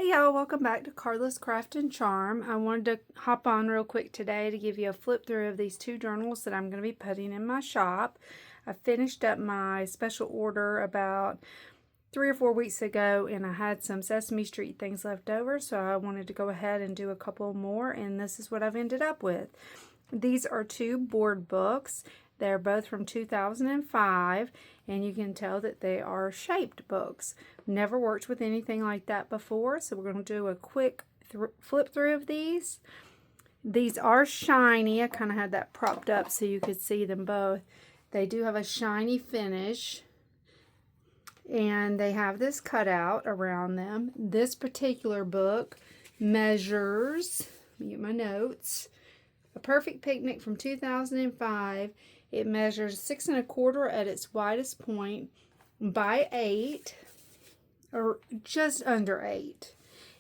Hey y'all, welcome back to Carla's Craft and Charm. I wanted to hop on real quick today to give you a flip through of these two journals that I'm going to be putting in my shop. I finished up my special order about 3 or 4 weeks ago, and I had some Sesame Street things left over, so I wanted to go ahead and do a couple more, and this is what I've ended up with. These are two board books. They're both from 2005, and you can tell that they are shaped books. Never worked with anything like that before, so we're going to do a quick flip through of these. These are shiny. I kind of had that propped up so you could see them both. They do have a shiny finish, and they have this cutout around them. This particular book measures, let me get my notes, A Perfect Picnic from 2005. It measures 6 1/4 at its widest point by 8, or just under 8.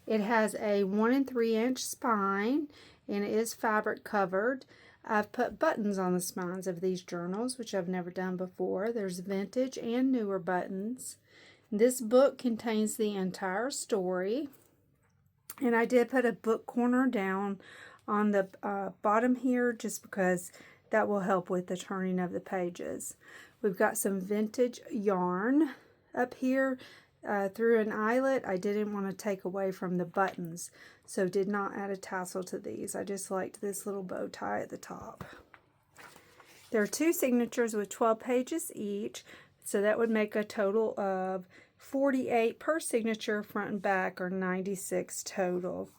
It has a 1 3 inch spine, and it is fabric covered. I've put buttons on the spines of these journals, which I've never done before. There's vintage and newer buttons. This book contains the entire story, and I did put a book corner down on the bottom here just because that will help with the turning of the pages. We've got some vintage yarn up here through an eyelet. I didn't want to take away from the buttons, so did not add a tassel to these. I just liked this little bow tie at the top. There are 2 signatures with 12 pages each, so that would make a total of 48 per signature, front and back, or 96 total.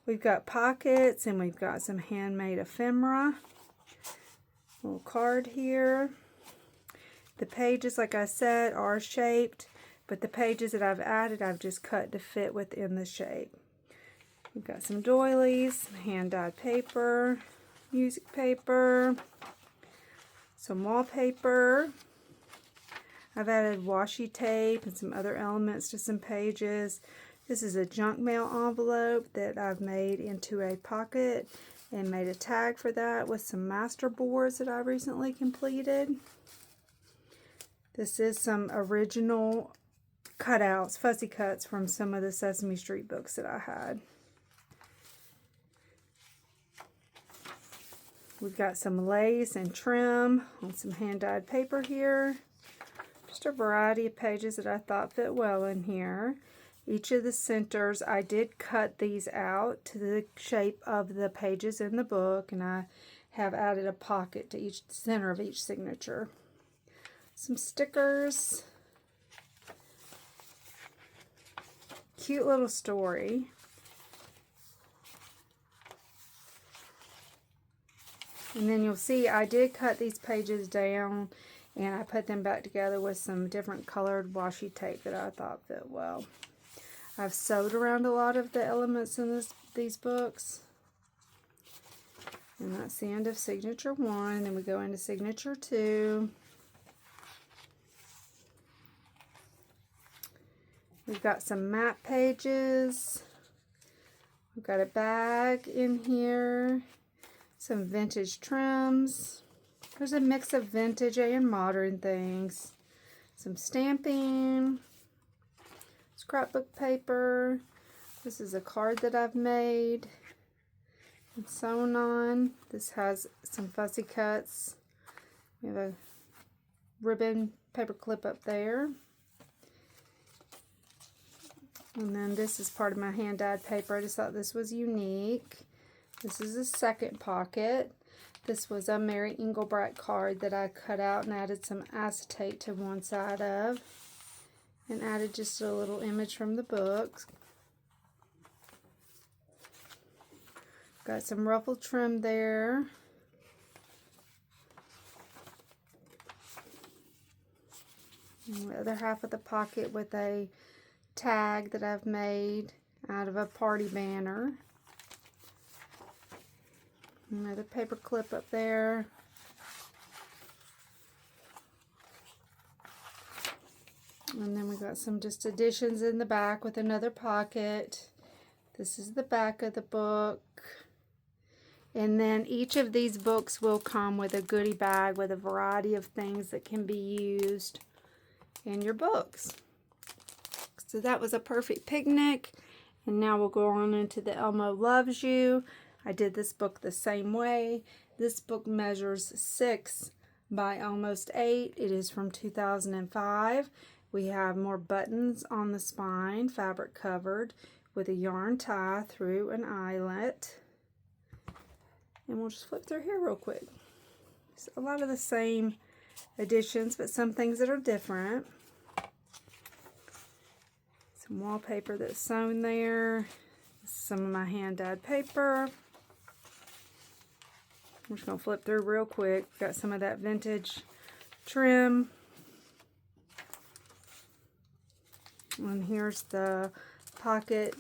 We've got pockets, and we've got some handmade ephemera. Little card here. The pages, like I said, are shaped, but the pages that I've added, I've just cut to fit within the shape. We've got some doilies, some hand-dyed paper, music paper, some wallpaper. I've added washi tape and some other elements to some pages. This is a junk mail envelope that I've made into a pocket and made a tag for that with some master boards that I recently completed. This is some original cutouts, fuzzy cuts from some of the Sesame Street books that I had. We've got some lace and trim on some hand-dyed paper here. Just a variety of pages that I thought fit well in here. Each of the centers, I did cut these out to the shape of the pages in the book, and I have added a pocket to each center of each signature. Some stickers. Cute little story. And then you'll see I did cut these pages down, and I put them back together with some different colored washi tape that I thought fit well. I've sewed around a lot of the elements in these books. And that's the end of signature 1. Then we go into signature 2. We've got some map pages. We've got a bag in here. Some vintage trims. There's a mix of vintage and modern things. Some stamping. Scrapbook paper. This is a card that I've made and sewn on. This has some fussy cuts. We have a ribbon paper clip up there. And then this is part of my hand-dyed paper. I just thought this was unique. This is a second pocket. This was a Mary Engelbreit card that I cut out and added some acetate to one side of. And added just a little image from the book. Got some ruffled trim there. And the other half of the pocket with a tag that I've made out of a party banner. Another paper clip up there. And then we got some just additions in the back with another pocket. This is the back of the book. And then each of these books will come with a goodie bag with a variety of things that can be used in your books. So that was A Perfect Picnic. And now we'll go on into the Elmo Loves You. I did this book the same way. This book measures 6 by almost 8. It is from 2005. We have more buttons on the spine, fabric covered, with a yarn tie through an eyelet. And we'll just flip through here real quick. It's a lot of the same additions, but some things that are different. Some wallpaper that's sewn there. Some of my hand-dyed paper. I'm just going to flip through real quick. Got some of that vintage trim. And here's the pocket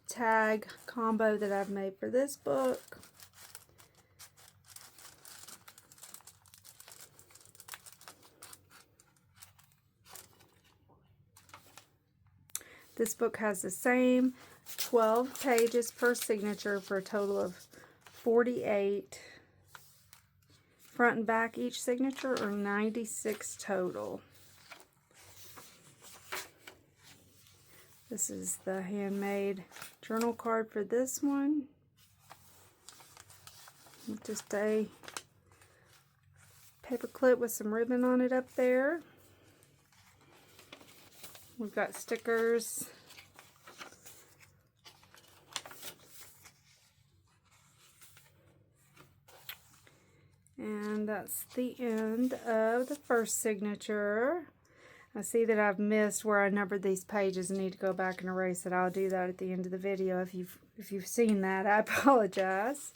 tag combo that I've made for this book. This book has the same 12 pages per signature for a total of 48. Front and back each signature are 96 total. This is the handmade journal card for this one. Just a paper clip with some ribbon on it up there. We've got stickers. And that's the end of the first signature. I see that I've missed where I numbered these pages and need to go back and erase it. I'll do that at the end of the video. If you've seen that, I apologize.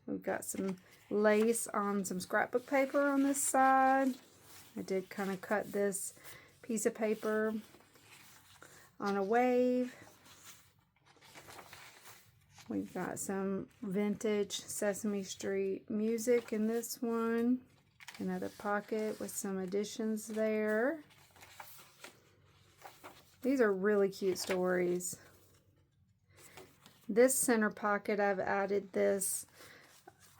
We've got some lace on some scrapbook paper on this side. I did kind of cut this piece of paper on a wave. We've got some vintage Sesame Street music in this one. Another pocket with some additions there. These are really cute stories. This center pocket, I've added this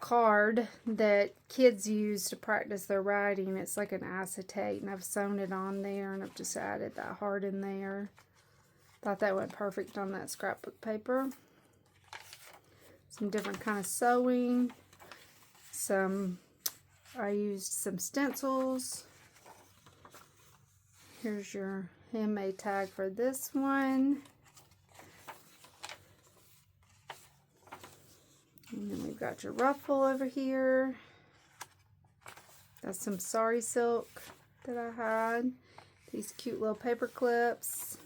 card that kids use to practice their writing. It's like an acetate, and I've sewn it on there, and I've just added that heart in there. Thought that went perfect on that scrapbook paper. Some different kind of sewing. I used some stencils. Here's your handmade tag for this one. And then we've got your ruffle over here. Got some sari silk that I had. These cute little paper clips.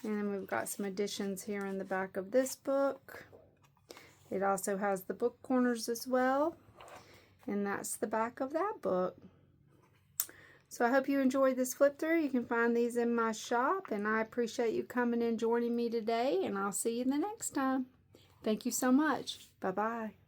And then we've got some additions here in the back of this book. It also has the book corners as well. And that's the back of that book. So I hope you enjoyed this flip through. You can find these in my shop, and I appreciate you coming and joining me today, and I'll see you the next time. Thank you so much. Bye-bye.